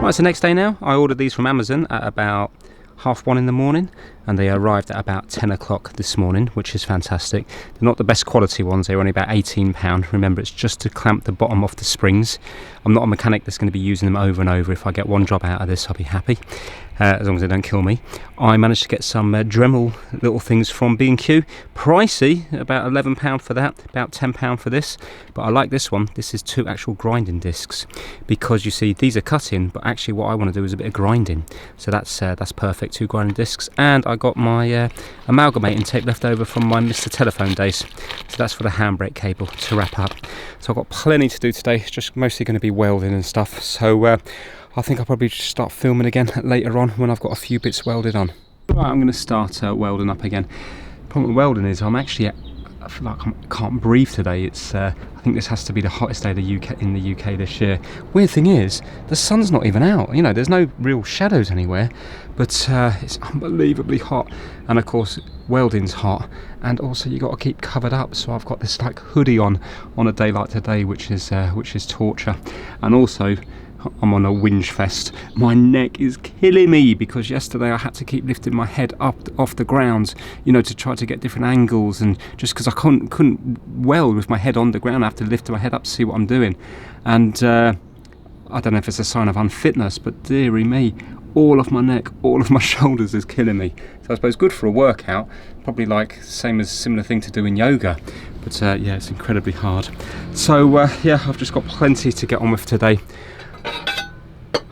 Right, it's the next day now. I ordered these from Amazon at about 1:30 in the morning, and they arrived at about 10 o'clock this morning, which is fantastic. They're not the best quality ones, they're only about £18. Remember, it's just to clamp the bottom off the springs. I'm not a mechanic that's going to be using them over and over. If I get one job out of this, I'll be happy, as long as they don't kill me. I managed to get some Dremel little things from B&Q. Pricey, about £11 for that, about £10 for this. But I like this one. This is 2 actual grinding discs, because you see these are cutting, but actually what I want to do is a bit of grinding. So that's perfect, 2 grinding discs. And I got my amalgamating tape left over from my Mr. Telephone days. So that's for the handbrake cable to wrap up. So I've got plenty to do today. It's just mostly going to be welding and stuff. So I think I'll probably just start filming again later on when I've got a few bits welded on. Right, I'm going to start welding up again. The problem with welding is I feel like I can't breathe today. I think this has to be the hottest day in the UK this year. Weird thing is, the sun's not even out. You know, there's no real shadows anywhere, but it's unbelievably hot. And of course, welding's hot, and also you got to keep covered up. So I've got this like hoodie on a day like today, which is torture. And also, I'm on a whinge fest. My neck is killing me because yesterday I had to keep lifting my head up off the ground, you know, to try to get different angles, and just because I couldn't weld with my head on the ground, I have to lift my head up to see what I'm doing. And I don't know if it's a sign of unfitness, but dearie me, all of my neck, all of my shoulders is killing me. So I suppose good for a workout, probably like similar thing to do in yoga. But yeah, it's incredibly hard. So yeah, I've just got plenty to get on with today.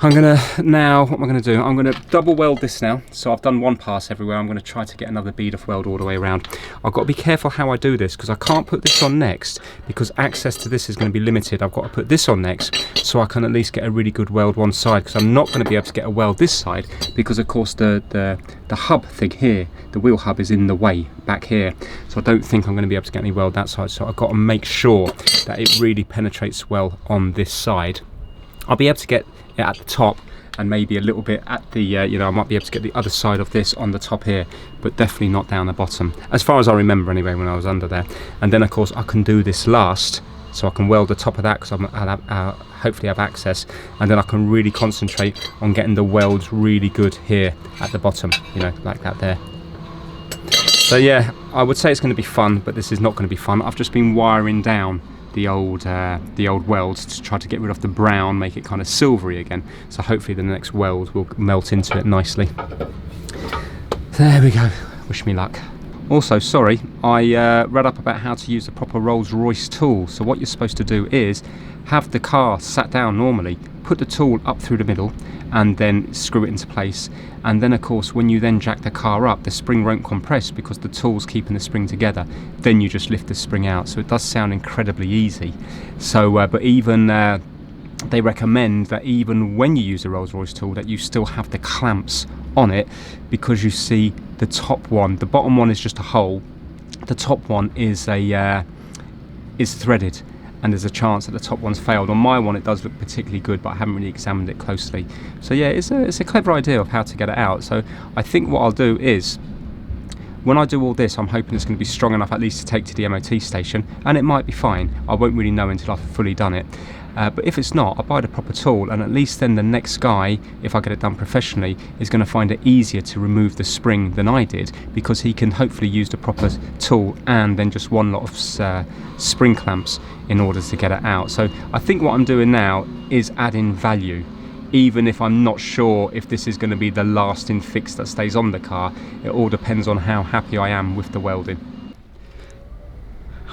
What am I gonna do? I'm gonna double weld this now. So I've done one pass everywhere. I'm gonna try to get another bead of weld all the way around. I've got to be careful how I do this, because I can't put this on next, because access to this is going to be limited. I've got to put this on next so I can at least get a really good weld one side, because I'm not going to be able to get a weld this side, because of course the hub thing here, the wheel hub, is in the way back here. So I don't think I'm going to be able to get any weld that side. So I've got to make sure that it really penetrates well on this side. I'll be able to get it at the top, and maybe a little bit at the you know, I might be able to get the other side of this on the top here, but definitely not down the bottom, as far as I remember anyway when I was under there. And then of course I can do this last, so I can weld the top of that, because I'll hopefully have access, and then I can really concentrate on getting the welds really good here at the bottom, you know, like that there. So yeah, I would say it's going to be fun, but this is not going to be fun. I've just been wiring down the old welds to try to get rid of the brown, make it kind of silvery again. So hopefully the next weld will melt into it nicely. There we go. Wish me luck. Also, sorry, I read up about how to use the proper Rolls-Royce tool. So what you're supposed to do is have the car sat down normally, put the tool up through the middle, and then screw it into place. And then of course, when you then jack the car up, the spring won't compress because the tool's keeping the spring together. Then you just lift the spring out. So it does sound incredibly easy. So but even they recommend that even when you use the Rolls-Royce tool, that you still have the clamps on it, because you see the top one, the bottom one is just a hole, the top one is threaded, and there's a chance that the top one's failed. On my one it does look particularly good, but I haven't really examined it closely. So yeah, it's a clever idea of how to get it out. So I think what I'll do is, when I do all this, I'm hoping it's going to be strong enough at least to take to the MOT station, and it might be fine. I won't really know until I've fully done it. But if it's not, I'll buy the proper tool, and at least then the next guy, if I get it done professionally, is going to find it easier to remove the spring than I did, because he can hopefully use the proper tool and then just one lot of spring clamps in order to get it out. So I think what I'm doing now is adding value, even if I'm not sure if this is going to be the lasting fix that stays on the car. It all depends on how happy I am with the welding.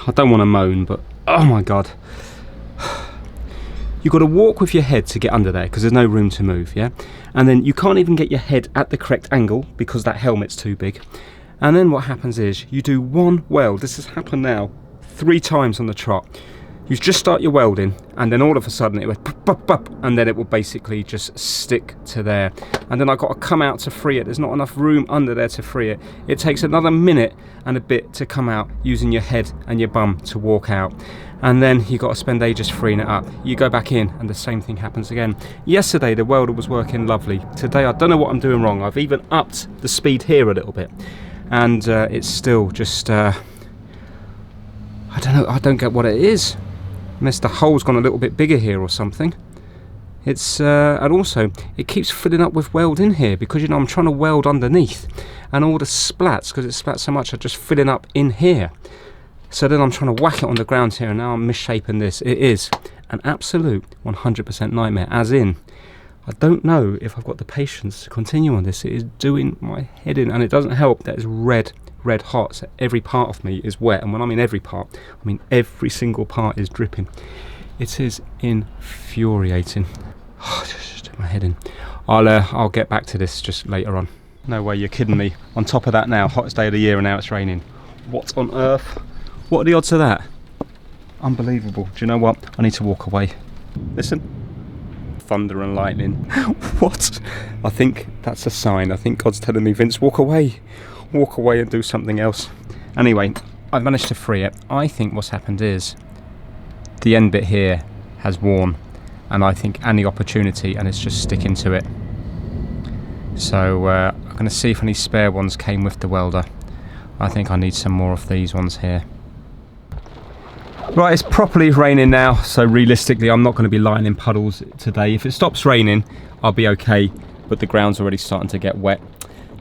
I don't want to moan, but oh my god. You've got to walk with your head to get under there, because there's no room to move, yeah? And then you can't even get your head at the correct angle because that helmet's too big. And then what happens is, you do one weld. This has happened now 3 times on the trot. You just start your welding, and then all of a sudden it will pop, pop, pop, and then it will basically just stick to there. And then I've got to come out to free it. There's not enough room under there to free it. It takes another minute and a bit to come out using your head and your bum to walk out. And then you've got to spend ages freeing it up. You go back in and the same thing happens again. Yesterday the welder was working lovely. Today I don't know what I'm doing wrong. I've even upped the speed here a little bit, and it's still just I don't know, I don't get what it is. Unless the hole's gone a little bit bigger here or something. It's and also it keeps filling up with weld in here because, you know, I'm trying to weld underneath, and all the splats, because it splats so much, are just filling up in here. So then I'm trying to whack it on the ground here, and now I'm misshaping this. It is an absolute 100% nightmare, as in I don't know if I've got the patience to continue on this. It is doing my head in, and it doesn't help that it's red hot, so every part of me is wet, and when I mean every part, I mean every single part is dripping. It is infuriating. Just took my head in. I'll get back to this just later on. No way, you're kidding me. On top of that now, hottest day of the year, and now it's raining. What on earth? What are the odds of that? Unbelievable. Do you know what? I need to walk away. Listen. Thunder and lightning. What? I think that's a sign. I think God's telling me, Vince, walk away. Walk away and do something else. Anyway, I've managed to free it. I think what's happened is the end bit here has worn, and I think any opportunity, and it's just sticking to it. So I'm going to see if any spare ones came with the welder. I think I need some more of these ones here. Right, it's properly raining now, so realistically I'm not going to be lying in puddles today. If it stops raining, I'll be okay, but the ground's already starting to get wet.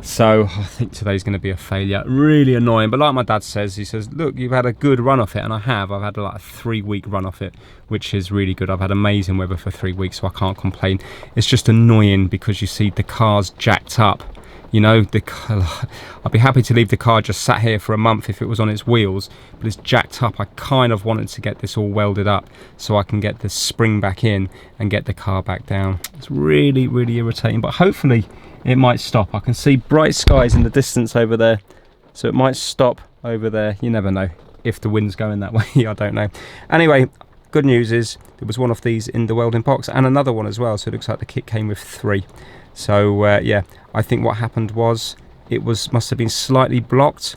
So I think today's going to be a failure. Really annoying, but like my dad says, he says, look, you've had a good run off it, and I have. I've had like a 3-week run off it, which is really good. I've had amazing weather for 3 weeks, so I can't complain. It's just annoying because you see the car's jacked up. You know, I'd be happy to leave the car just sat here for a month if it was on its wheels, but it's jacked up. I kind of wanted to get this all welded up so I can get the spring back in and get the car back down. It's really, really irritating, but hopefully it might stop. I can see bright skies in the distance over there, so it might stop over there. You never know if the wind's going that way. I don't know. Anyway, good news is there was one of these in the welding box and another one as well, so it looks like the kit came with 3. So yeah, I think what happened was it must have been slightly blocked,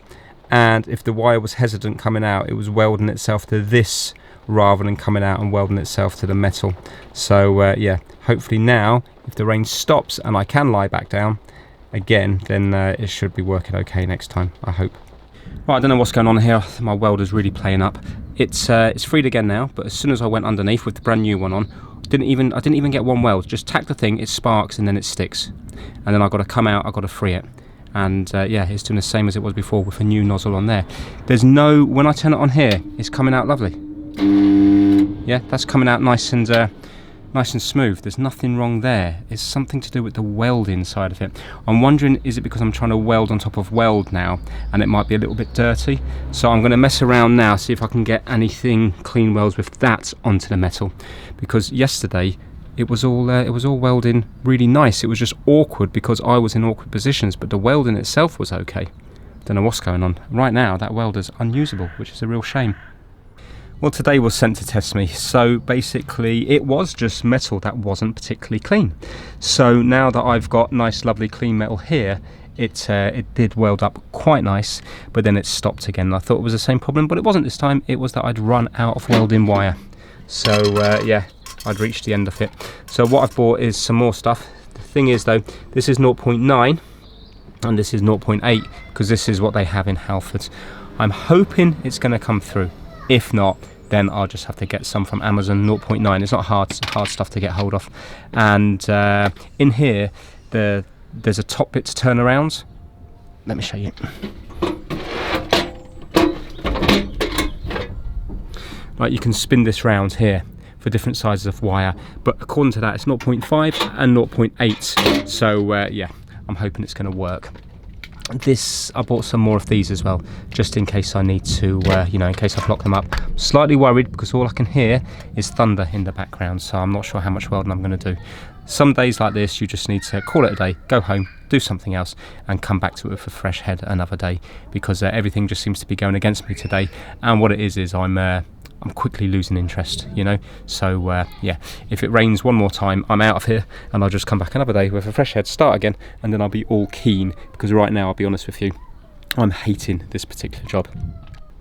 and if the wire was hesitant coming out, it was welding itself to this rather than coming out and welding itself to the metal. So yeah, hopefully now if the rain stops and I can lie back down again, then it should be working okay next time, I hope. Right, I don't know what's going on here. My welder's really playing up. It's freed again now, but as soon as I went underneath with the brand new one on, I didn't even get one weld. Just tack the thing, it sparks, and then it sticks, and then I've got to come out, I've got to free it, and yeah, it's doing the same as it was before with a new nozzle on there. There's no, when I turn it on here, it's coming out lovely. Yeah, that's coming out nice and smooth. There's nothing wrong there. It's something to do with the welding side of it. I'm wondering, is it because I'm trying to weld on top of weld now and it might be a little bit dirty? So I'm going to mess around now, see if I can get anything clean welds with that onto the metal, because yesterday it was all welding really nice. It was just awkward because I was in awkward positions, but the welding itself was okay. Don't know what's going on. Right now that welder's unusable, which is a real shame. Well, today was sent to test me, so basically it was just metal that wasn't particularly clean. So now that I've got nice lovely clean metal here, it did weld up quite nice, but then it stopped again. I thought it was the same problem, but it wasn't this time. It was that I'd run out of welding wire. So yeah, I'd reached the end of it. So what I've bought is some more stuff. The thing is though, this is 0.9 and this is 0.8 because this is what they have in Halfords. I'm hoping it's going to come through. If not, then I'll just have to get some from Amazon. 0.9. It's not hard stuff to get hold of. And in here, there's a top bit to turn around. Let me show you. Right, you can spin this round here for different sizes of wire, but according to that, it's 0.5 and 0.8. So yeah, I'm hoping it's going to work. I bought some more of these as well, just in case I need to, you know, in case I block them up. I'm slightly worried because all I can hear is thunder in the background, so I'm not sure how much welding I'm going to do. Some days like this, you just need to call it a day, go home, do something else, and come back to it with a fresh head another day, because everything just seems to be going against me today. And what it is I'm quickly losing interest, you know. So yeah, if it rains one more time, I'm out of here, and I'll just come back another day with a fresh head, start again, and then I'll be all keen, because right now, I'll be honest with you, I'm hating this particular job.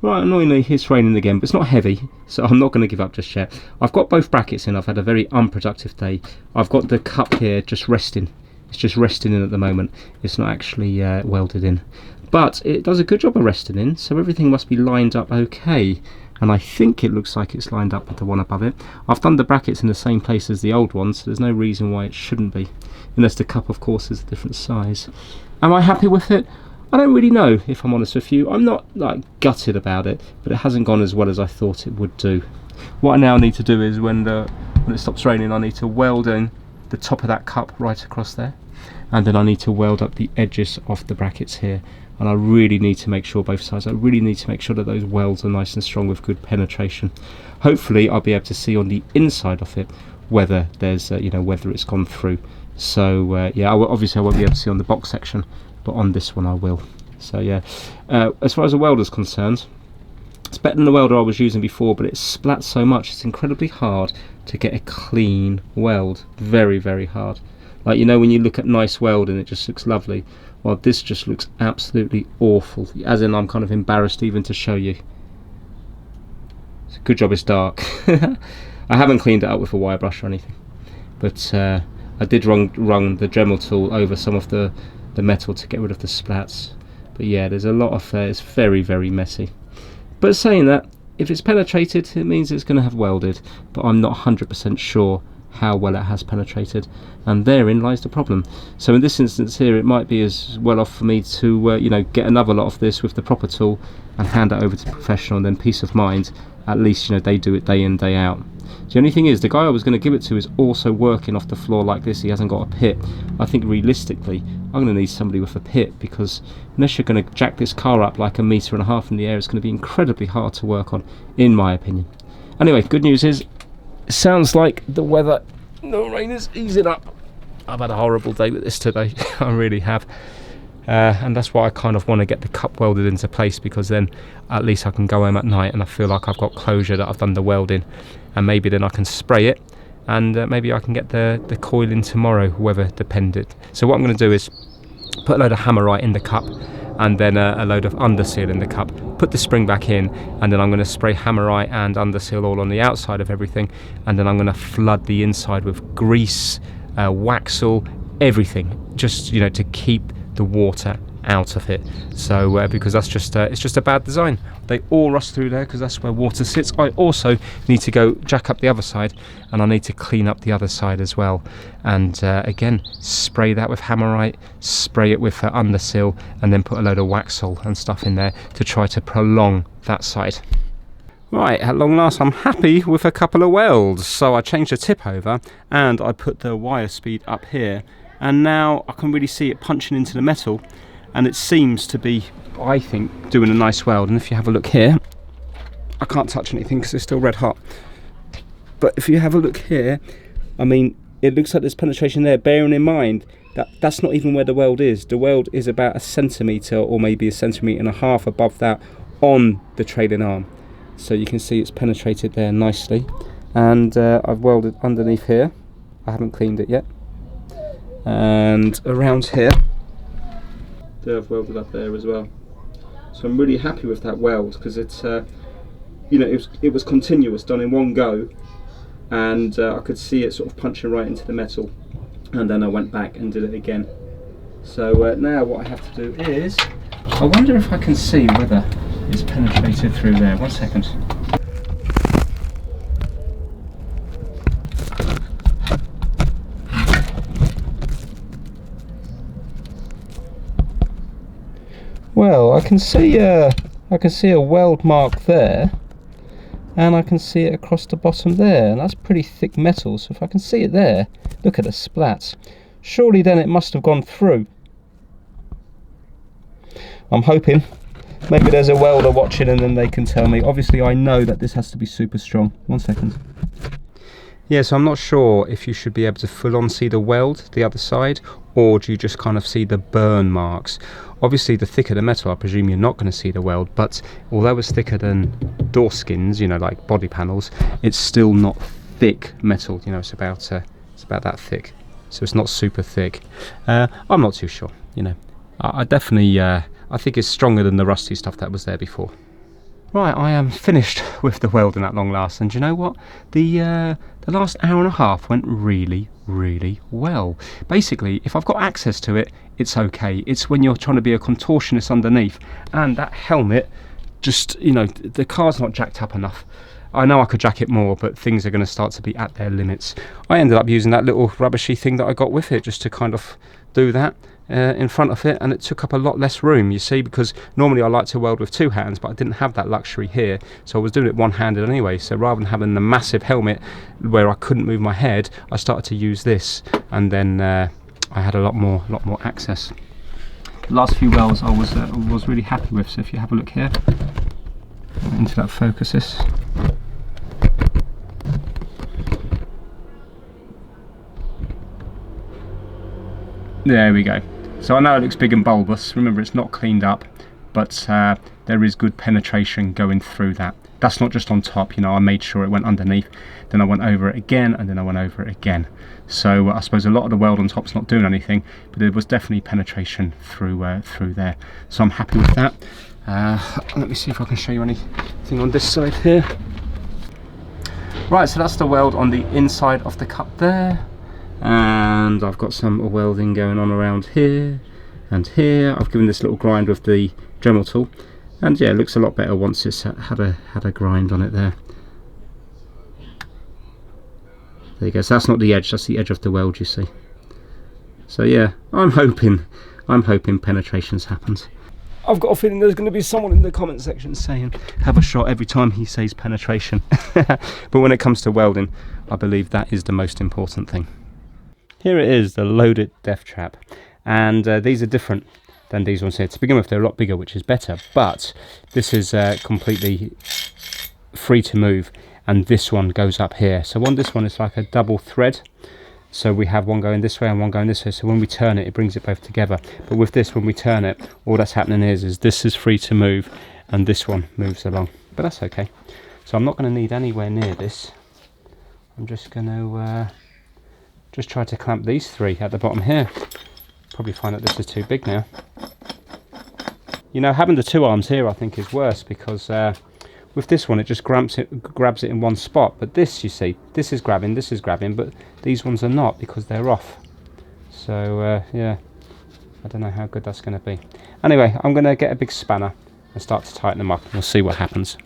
Right, annoyingly, it's raining again, but it's not heavy, so I'm not going to give up just yet. I've got both brackets in. I've had a very unproductive day. I've got the cup here just resting. It's just resting in at the moment. It's not actually welded in. but it does a good job of resting in, so everything must be lined up okay. And I think it looks like it's lined up with the one above it. I've done the brackets in the same place as the old ones, so there's no reason why it shouldn't be, unless the cup of course is a different size. Am I happy with it? I don't really know, if I'm honest with you. I'm not like gutted about it, but it hasn't gone as well as I thought it would do. What I now need to do is when it stops raining, I need to weld in the top of that cup right across there, and then I need to weld up the edges of the brackets here. And I really need to make sure both sides, I really need to make sure that those welds are nice and strong with good penetration. Hopefully I'll be able to see on the inside of it whether there's whether it's gone through. So yeah, obviously I won't be able to see on the box section, but on this one I will. So yeah, as far as the welder's concerned, it's better than the welder I was using before, but it splats so much it's incredibly hard to get a clean weld. Very, very hard. Like, you know, when you look at nice welding, it just looks lovely. Well, this just looks absolutely awful, as in I'm kind of embarrassed even to show you. It's a good job it's dark. I haven't cleaned it up with a wire brush or anything, but I did run the Dremel tool over some of the metal to get rid of the splats. But yeah, there's a lot of it's very, very messy. But saying that, if it's penetrated, it means it's going to have welded, but I'm not 100% sure how well it has penetrated, and therein lies the problem. So in this instance here, it might be as well off for me to get another lot of this with the proper tool and hand it over to the professional, and then peace of mind, at least they do it day in, day out. The only thing is, the guy I was going to give it to is also working off the floor like this. He hasn't got a pit. I think realistically I'm going to need somebody with a pit, because unless you're going to jack this car up like 1.5 meters in the air, it's going to be incredibly hard to work on, in my opinion. Anyway, good news is, it sounds like the weather, the rain is easing up. I've had a horrible day with this today. I really have. And that's why I kind of want to get the cup welded into place, because then at least I can go home at night and I feel like I've got closure that I've done the welding, and maybe then I can spray it, and maybe I can get the coil in tomorrow, weather dependent. So what I'm going to do is put a load of hammerite in the cup, and then a load of underseal in the cup, put the spring back in, and then I'm going to spray hammerite and underseal all on the outside of everything, and then I'm going to flood the inside with grease, waxel, everything, just to keep the water out of it. So because that's just it's just a bad design. They all rust through there because that's where water sits. I also need to go jack up the other side, and I need to clean up the other side as well, and again spray that with hammerite, spray it with underseal, and then put a load of waxel and stuff in there to try to prolong that side. Right, at long last I'm happy with a couple of welds. So I changed the tip over and I put the wire speed up here, and now I can really see it punching into the metal, and it seems to be, I think, doing a nice weld. And if you have a look here, I can't touch anything because it's still red hot, but if you have a look here, I mean, it looks like there's penetration there, bearing in mind that that's not even where the weld is. The weld is about 1 centimetre or maybe 1.5 centimetres above that on the trailing arm. So you can see it's penetrated there nicely, and I've welded underneath here. I haven't cleaned it yet, and around here I've welded up there as well. So I'm really happy with that weld, because it's it was continuous, done in one go, and I could see it sort of punching right into the metal, and then I went back and did it again. So now what I have to do is, I wonder if I can see whether it's penetrated through there. 1 second. Well, I can see a weld mark there, and I can see it across the bottom there, and that's pretty thick metal. So if I can see it there, look at the splats. Surely then it must have gone through. I'm hoping maybe there's a welder watching and then they can tell me. Obviously I know that this has to be super strong. 1 second. Yeah, so I'm not sure if you should be able to full on see the weld the other side, or do you just kind of see the burn marks. Obviously the thicker the metal, I presume you're not going to see the weld, but although it's thicker than door skins, like body panels, it's still not thick metal. It's about that thick, so it's not super thick. I'm not too sure. I definitely I think it's stronger than the rusty stuff that was there before. Right, I am finished with the welding at long last, and do you know what? The last hour and a half went really well. Basically, if I've got access to it, it's okay. It's when you're trying to be a contortionist underneath, and that helmet, just, you know, the car's not jacked up enough. I know I could jack it more, but things are going to start to be at their limits. I ended up using that little rubbishy thing that I got with it, just to kind of do that in front of it, and it took up a lot less room, you see, because normally I like to weld with 2 hands, but I didn't have that luxury here, so I was doing it one-handed anyway. So rather than having the massive helmet where I couldn't move my head, I started to use this, and then I had a lot more access. The last few welds I was really happy with. So if you have a look here into that focuses. There we go. So I know it looks big and bulbous. Remember, it's not cleaned up, but there is good penetration going through that. That's not just on top, you know, I made sure it went underneath, then I went over it again, and then I went over it again. So I suppose a lot of the weld on top's not doing anything, but there was definitely penetration through there. So I'm happy with that. Let me see if I can show you anything on this side here. Right, so that's the weld on the inside of the cup there. And I've got some welding going on around here and here. I've given this little grind with the Dremel tool, and yeah, it looks a lot better once it's had a grind on it there. There you go. So that's not the edge, that's the edge of the weld, you see. So yeah, I'm hoping penetrations happens. I've got a feeling there's going to be someone in the comment section saying have a shot every time he says penetration. But when it comes to welding, I believe that is the most important thing. Here it is, the loaded death trap, and these are different than these ones here. To begin with, they're a lot bigger, which is better, but this is completely free to move, and this one goes up here. So on this one, it's like a double thread, so we have one going this way and one going this way, so when we turn it, it brings it both together. But with this, when we turn it, all that's happening is this is free to move, and this one moves along, but that's okay. So I'm not going to need anywhere near this. I'm just going to just try to clamp these 3 at the bottom here. Probably find that this is too big now. You know, having the 2 arms here I think is worse, because with this one it just grabs it in one spot. But this, you see, this is grabbing, but these ones are not, because they're off. So yeah, I don't know how good that's going to be. Anyway, I'm going to get a big spanner and start to tighten them up, and we'll see what happens.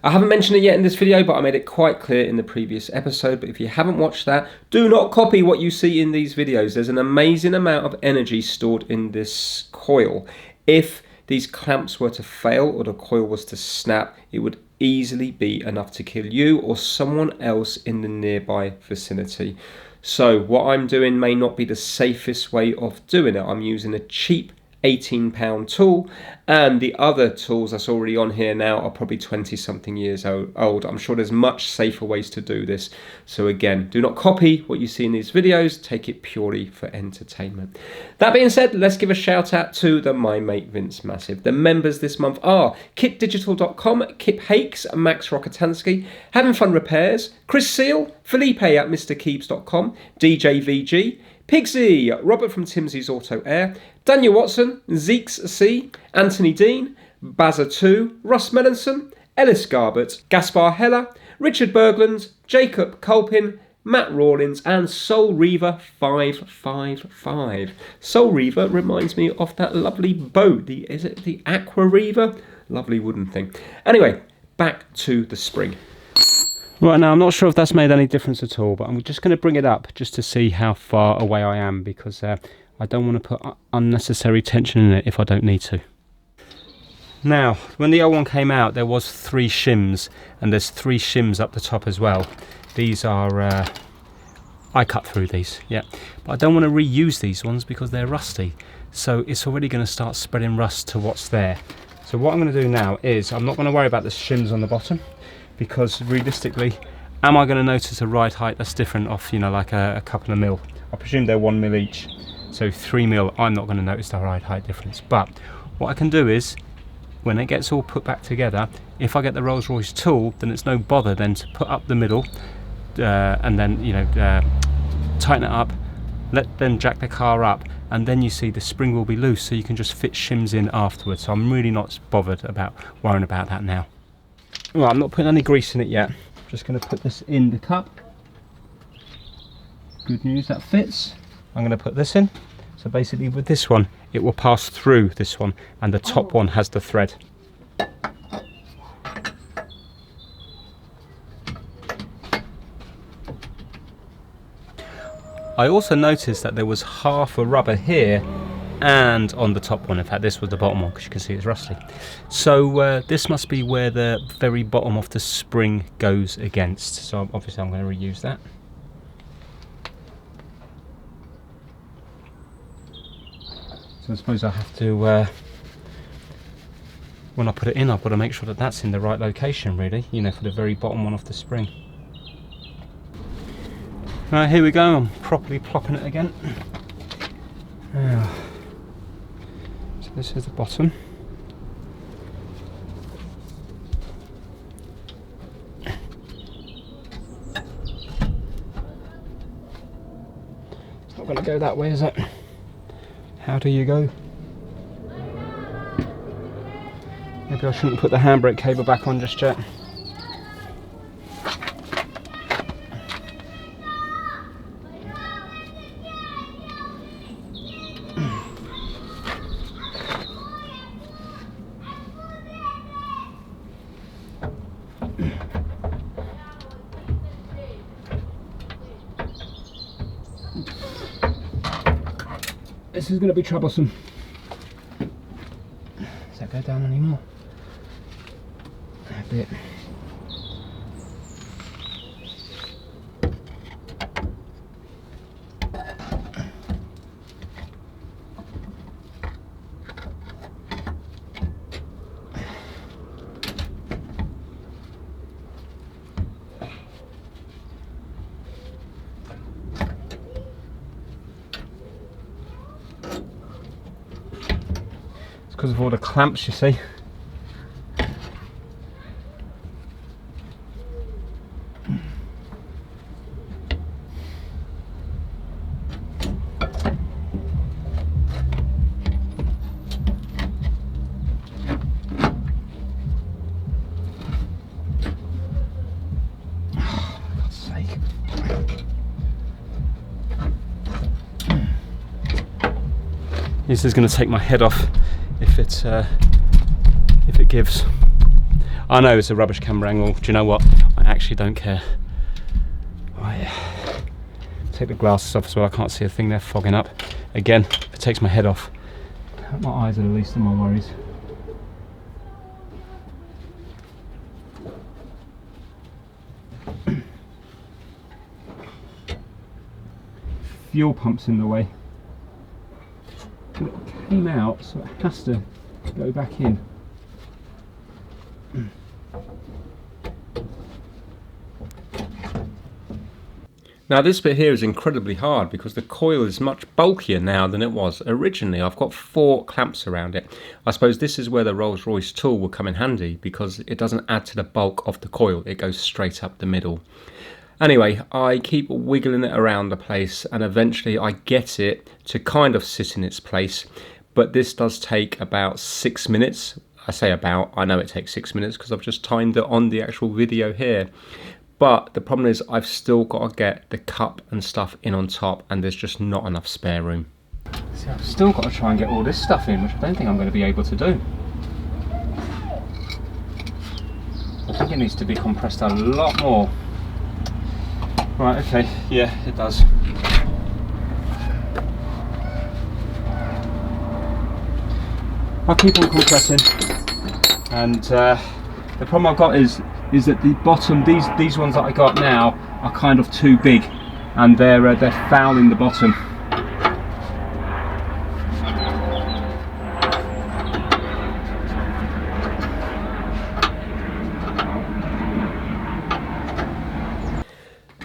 I haven't mentioned it yet in this video, but I made it quite clear in the previous episode. But if you haven't watched that, do not copy what you see in these videos. There's an amazing amount of energy stored in this coil. If these clamps were to fail or the coil was to snap, it would easily be enough to kill you or someone else in the nearby vicinity. So what I'm doing may not be the safest way of doing it. I'm using a cheap £18 tool, and the other tools that's already on here now are probably 20 something years old. I'm sure there's much safer ways to do this. So again, do not copy what you see in these videos, take it purely for entertainment. That being said, let's give a shout out to the My Mate Vince Massive. The members this month are kitdigital.com, Kip Hakes, Max Rokotansky, Having Fun Repairs, Chris Seal, Felipe at MrKeeps.com, DJ VG, Pigsy, Robert from Timsy's Auto Air, Daniel Watson, Zeeks C, Anthony Dean, Bazza2, Russ Melanson, Ellis Garbett, Gaspar Heller, Richard Bergland, Jacob Colpin, Matt Rawlins, and Soul Reaver 555. Soul Reaver reminds me of that lovely boat. Is it the Aqua Reaver? Lovely wooden thing. Anyway, back to the spring. Right, now I'm not sure if that's made any difference at all, but I'm just going to bring it up just to see how far away I am, because I don't want to put unnecessary tension in it if I don't need to. Now, when the old one came out, there was 3 shims, and there's 3 shims up the top as well. These are, I cut through these, yeah. But I don't want to reuse these ones because they're rusty. So it's already going to start spreading rust to what's there. So what I'm going to do now is, I'm not going to worry about the shims on the bottom, because realistically, am I going to notice a ride height that's different off, you know, like a couple of mil? I presume they're 1 mil each, so 3 mil, I'm not going to notice the ride height difference. But what I can do is, when it gets all put back together, if I get the Rolls-Royce tool, then it's no bother then to put up the middle, and then, you know, tighten it up, let them jack the car up, and then you see the spring will be loose, so you can just fit shims in afterwards. So I'm really not bothered about worrying about that now. Well, I'm not putting any grease in it yet. I'm just going to put this in the cup. Good news, that fits. I'm going to put this in. So basically with this one, it will pass through this one, and the top one has the thread. I also noticed that there was half a rubber here and on the top one. In fact, this was the bottom one, because you can see it's rusty. So this must be where the very bottom of the spring goes against. So obviously I'm going to reuse that. So I suppose I have to, when I put it in, I've got to make sure that that's in the right location, really, you know, for the very bottom one of the spring. Right, here we go. I'm properly plopping it again. So this is the bottom. It's not going to go that way, is it? How do you go? Maybe I shouldn't put the handbrake cable back on just yet. This is going to be troublesome. Does that go down anymore? A bit. Because of all the clamps, you see. This is going to take my head off if it gives. I know it's a rubbish camera angle. Do you know what? I actually don't care. Right. Take the glasses off as well. I can't see a thing there, fogging up. Again, if it takes my head off, my eyes are the least of my worries. Fuel pump's in the way. It came out, so it has to go back in. Now this bit here is incredibly hard because the coil is much bulkier now than it was originally. I've got 4 clamps around it. I suppose this is where the Rolls-Royce tool will come in handy, because it doesn't add to the bulk of the coil, it goes straight up the middle. Anyway, I keep wiggling it around the place, and eventually I get it to kind of sit in its place, but this does take about 6 minutes. I say about, I know it takes 6 minutes because I've just timed it on the actual video here. But the problem is I've still got to get the cup and stuff in on top, and there's just not enough spare room. See, I've still got to try and get all this stuff in, which I don't think I'm going to be able to do. I think it needs to be compressed a lot more. Right, okay, yeah, it does. I'll keep on compressing, and the problem I've got is that the bottom, these ones that I got now are kind of too big, and they're fouling the bottom.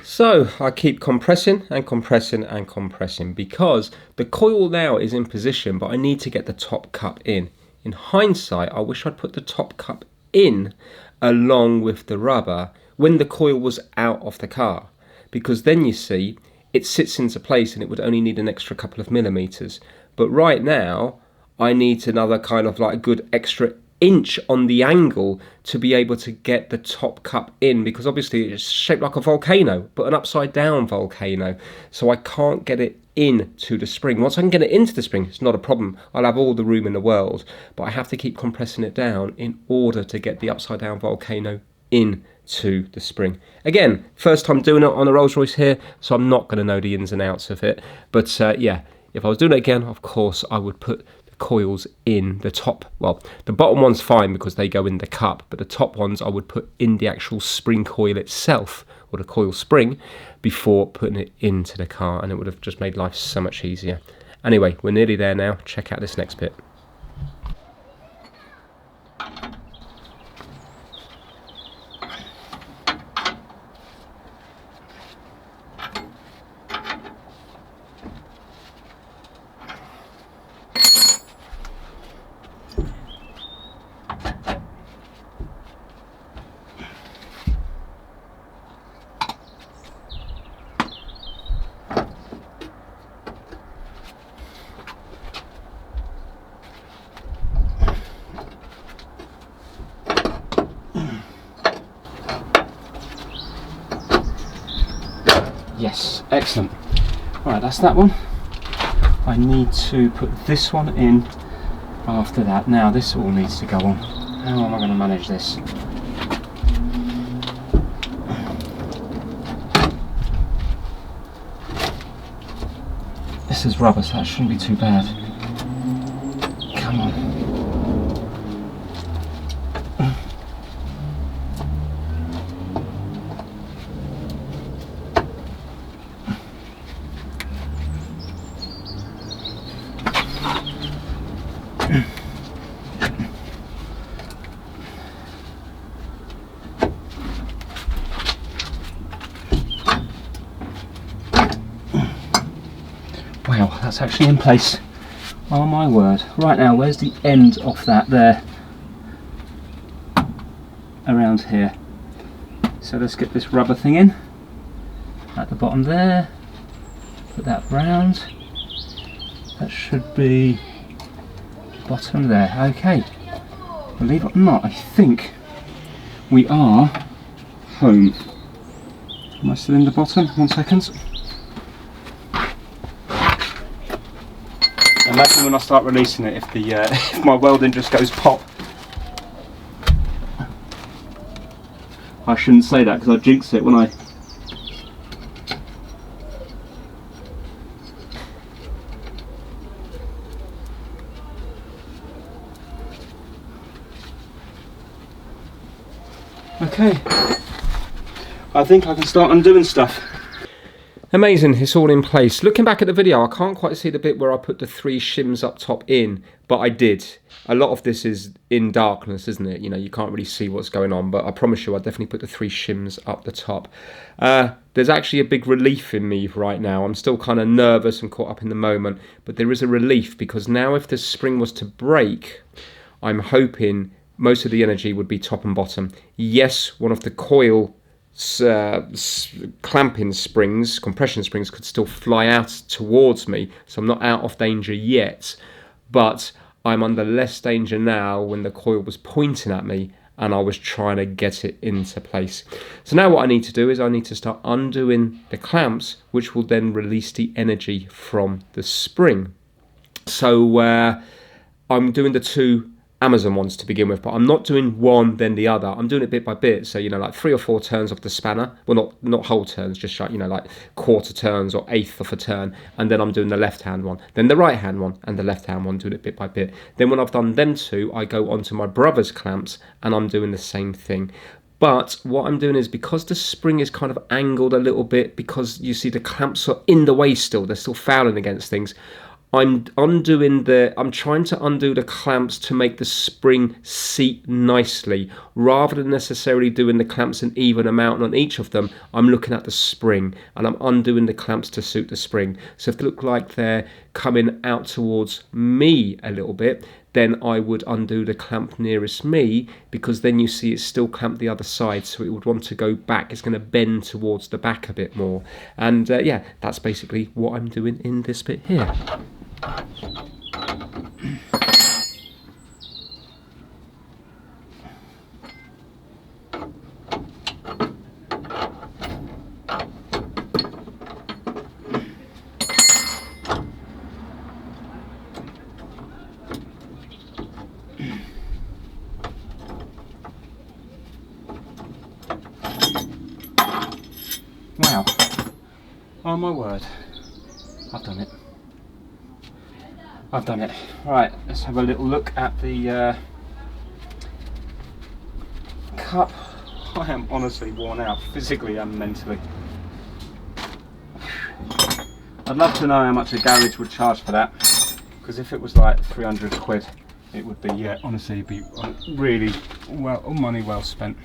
So I keep compressing and compressing and compressing, because the coil now is in position, but I need to get the top cup in. In hindsight, I wish I'd put the top cup in along with the rubber when the coil was out of the car, because then you see it sits into place and it would only need an extra couple of millimeters. But right now, I need another kind of like a good extra inch on the angle to be able to get the top cup in, because obviously it's shaped like a volcano, but an upside down volcano. So I can't get it into the spring. Once I can get it into the spring, it's not a problem. I'll have all the room in the world, but I have to keep compressing it down in order to get the upside down volcano into the spring. Again, first time doing it on a Rolls-Royce here, so I'm not going to know the ins and outs of it. But yeah, if I was doing it again, of course, I would put coils in the top. Well, the bottom one's fine because they go in the cup, but the top ones I would put in the actual spring coil itself, or the coil spring, before putting it into the car, and it would have just made life so much easier. Anyway, we're nearly there now. Check out this next bit. Yes, excellent. Right, that's that one. I need to put this one in after that. Now this all needs to go on. How am I going to manage this? This is rubber, so that shouldn't be too bad. Come on. Wow, that's actually in place. Oh my word. Right now, where's the end of that there? Around here. So let's get this rubber thing in. At the bottom there. Put that round. That should be bottom there. Okay. Believe it or not, I think we are home. Am I still in the bottom? 1 second. Imagine when I start releasing it, if the if my welding just goes pop. I shouldn't say that because I'll jinx it when I. Okay. I think I can start undoing stuff. Amazing, it's all in place. Looking back at the video, I can't quite see the bit where I put the 3 shims up top in, but I did. A lot of this is in darkness, isn't it? You know, you can't really see what's going on, but I promise you I definitely put the 3 shims up the top. There's actually a big relief in me right now. I'm still kind of nervous and caught up in the moment, but there is a relief because now if the spring was to break, I'm hoping most of the energy would be top and bottom. Yes, one of the coil clamping springs, compression springs, could still fly out towards me, so I'm not out of danger yet, but I'm under less danger now when the coil was pointing at me and I was trying to get it into place. So now what I need to do is I need to start undoing the clamps, which will then release the energy from the spring. So I'm doing the 2 Amazon ones to begin with, but I'm not doing one then the other. I'm doing it bit by bit, so you know, like 3 or 4 turns of the spanner. Well, not whole turns, just like, you know, like quarter turns or eighth of a turn, and then I'm doing the left hand one, then the right hand one, and the left hand one, doing it bit by bit. Then when I've done them 2, I go onto my brother's clamps and I'm doing the same thing. But what I'm doing is, because the spring is kind of angled a little bit, because you see the clamps are in the way still, they're still fouling against things, I'm trying to undo the clamps to make the spring seat nicely. Rather than necessarily doing the clamps an even amount on each of them, I'm looking at the spring and I'm undoing the clamps to suit the spring. So if they look like they're coming out towards me a little bit, then I would undo the clamp nearest me, because then you see it's still clamped the other side, so it would want to go back. It's going to bend towards the back a bit more. And yeah, that's basically what I'm doing in this bit here. Wow. Oh my word. I've done it. I've done it. Right, let's have a little look at the cup. I am honestly worn out, physically and mentally. I'd love to know how much a garage would charge for that, because if it was like 300 quid, it would be, yeah, honestly, it'd be really money well spent.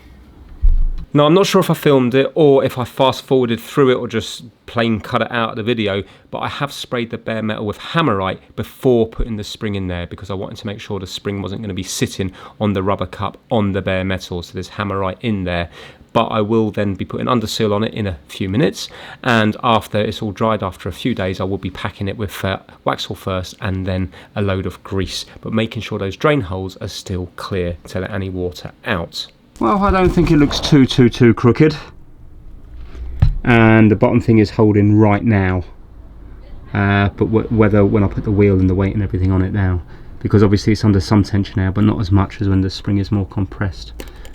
Now, I'm not sure if I filmed it or if I fast forwarded through it or just plain cut it out of the video, but I have sprayed the bare metal with hammerite before putting the spring in there, because I wanted to make sure the spring wasn't going to be sitting on the rubber cup on the bare metal, so there's hammerite in there. But I will then be putting underseal on it in a few minutes, and after it's all dried, after a few days, I will be packing it with Waxall first and then a load of grease, but making sure those drain holes are still clear to let any water out. Well, I don't think it looks too crooked, and the bottom thing is holding right now, but whether when I put the wheel and the weight and everything on it now, because obviously it's under some tension now, but not as much as when the spring is more compressed.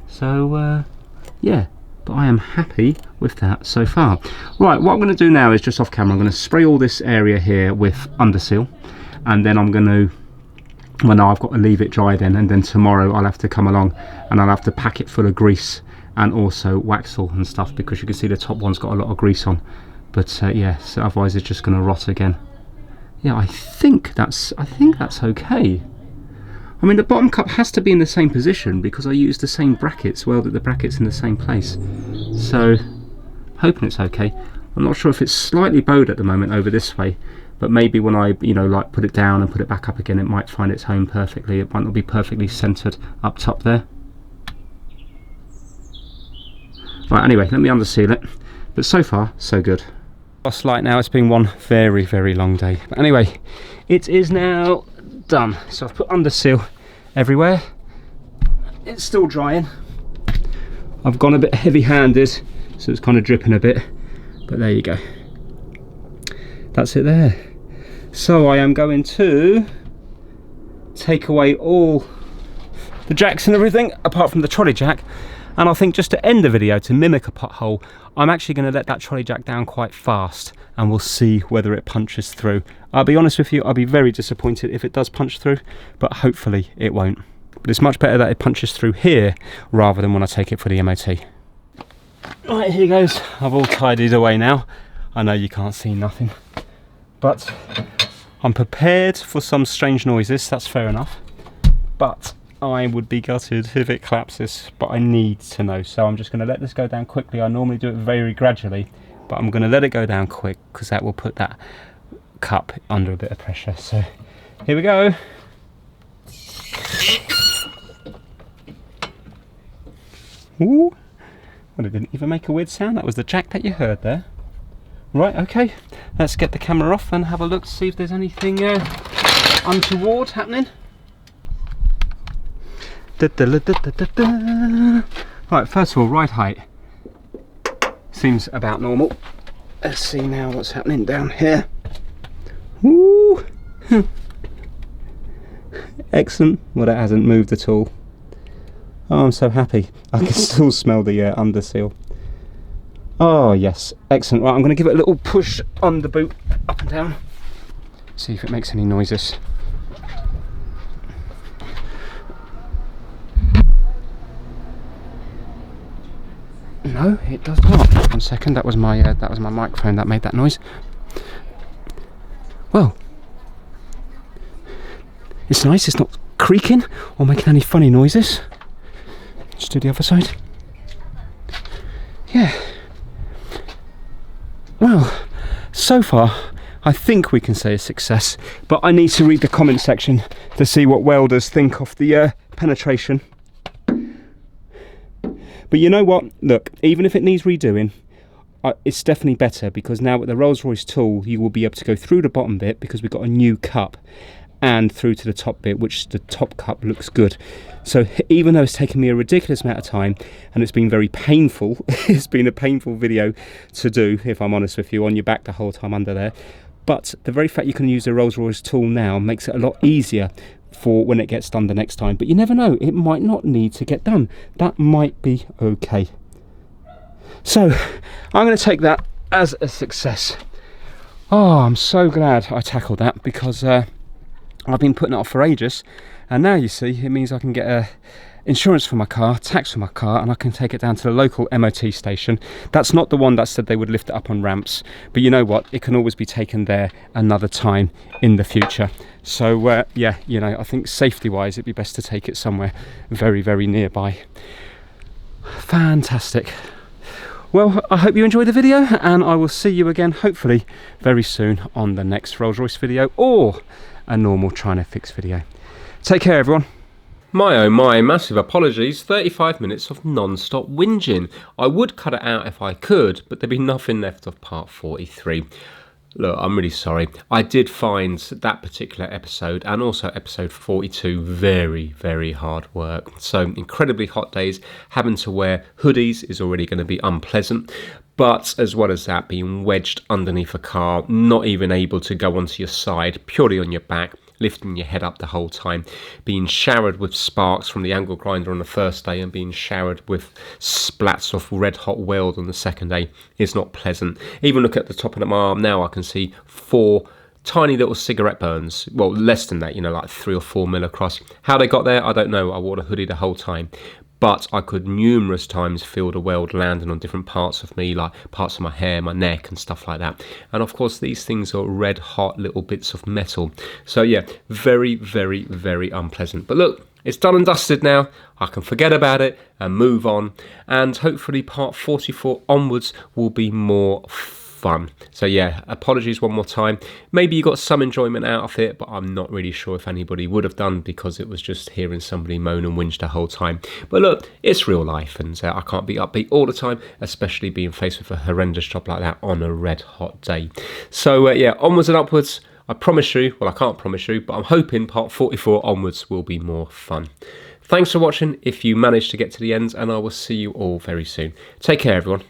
So yeah, but I am happy with that so far. Right, what I'm going to do now is, just off camera, I'm going to spray all this area here with underseal, and then I'm going to, well, no, I've got to leave it dry then, and then tomorrow I'll have to come along and I'll have to pack it full of grease and also Waxall and stuff, because you can see the top one's got a lot of grease on. But yeah, so otherwise it's just going to rot again. Yeah, I think that's okay. I mean, the bottom cup has to be in the same position because I used the same brackets, welded the brackets in the same place. So, hoping it's okay. I'm not sure if it's slightly bowed at the moment over this way, but maybe when I, you know, like put it down and put it back up again, it might find its home perfectly. It might not be perfectly centered up top there. Right, anyway, let me underseal it. But so far, so good. Last light now, it's been one very long day. But anyway, it is now done. So I've put underseal everywhere. It's still drying. I've gone a bit heavy-handed, so it's kind of dripping a bit. But there you go. That's it there. So I am going to take away all the jacks and everything, apart from the trolley jack. And I think just to end the video, to mimic a pothole, I'm actually going to let that trolley jack down quite fast, and we'll see whether it punches through. I'll be honest with you, I'll be very disappointed if it does punch through, but hopefully it won't. But it's much better that it punches through here rather than when I take it for the MOT. Right, here goes. I've all tidied away now. I know you can't see nothing, but I'm prepared for some strange noises, that's fair enough. But I would be gutted if it collapses, but I need to know. So I'm just going to let this go down quickly. I normally do it very gradually, but I'm going to let it go down quick because that will put that cup under a bit of pressure. So here we go. Ooh, well, it didn't even make a weird sound. That was the jack that you heard there. Right, okay, let's get the camera off and have a look to see if there's anything untoward happening. Right, first of all, ride height seems about normal. Let's see now what's happening down here. Woo! Excellent. Well, it hasn't moved at all. Oh, I'm so happy. I can still smell the underseal. Oh yes, excellent. Right, I'm going to give it a little push on the boot, up and down. See if it makes any noises. No, it does not. 1 second. That was my microphone that made that noise. Well, it's nice. It's not creaking or making any funny noises. Let's do the other side. Yeah. Well, so far, I think we can say a success. But I need to read the comment section to see what welders think of the penetration. But you know what? Look, even if it needs redoing, it's definitely better, because now with the Rolls-Royce tool you will be able to go through the bottom bit, because we've got a new cup, and through to the top bit, which the top cup looks good. So even though it's taken me a ridiculous amount of time and it's been very painful, it's been a painful video to do, if I'm honest with you, on your back the whole time under there, but the very fact you can use the Rolls-Royce tool now makes it a lot easier for when it gets done the next time. But you never know, it might not need to get done. That might be okay. So I'm going to take that as a success. Oh, I'm so glad I tackled that, because I've been putting it off for ages, and now you see it means I can get insurance for my car, tax for my car, and I can take it down to the local MOT station. That's not the one that said they would lift it up on ramps, but you know what, it can always be taken there another time in the future. So yeah, you know, I think safety wise it'd be best to take it somewhere very, very nearby. Fantastic. Well, I hope you enjoyed the video, and I will see you again hopefully very soon on the next Rolls-Royce video, or a normal trying to fix video. Take care, everyone. My oh my, massive apologies, 35 minutes of non-stop whinging. I would cut it out if I could, but there'd be nothing left of part 43. Look, I'm really sorry. I did find that particular episode, and also episode 42, very, very hard work. So incredibly hot days, having to wear hoodies is already going to be unpleasant. But as well as that, being wedged underneath a car, not even able to go onto your side, purely on your back, lifting your head up the whole time, being showered with sparks from the angle grinder on the first day and being showered with splats of red hot weld on the second day is not pleasant. Even look at the top of my arm now, I can see 4 tiny little cigarette burns. Well, less than that, you know, like 3 or 4 mil across. How they got there, I don't know. I wore a hoodie the whole time. But I could numerous times feel the weld landing on different parts of me, like parts of my hair, my neck and stuff like that. And of course these things are red hot little bits of metal. So yeah, very, very, very unpleasant. But look, it's done and dusted now. I can forget about it and move on. And hopefully part 44 onwards will be more fun. So yeah, apologies one more time. Maybe you got some enjoyment out of it, but I'm not really sure if anybody would have done, because it was just hearing somebody moan and whinge the whole time. But look, it's real life, and I can't be upbeat all the time, especially being faced with a horrendous job like that on a red hot day. So yeah, onwards and upwards. I promise you, well, I can't promise you, but I'm hoping part 44 onwards will be more fun. Thanks for watching if you managed to get to the end, and I will see you all very soon. Take care, everyone.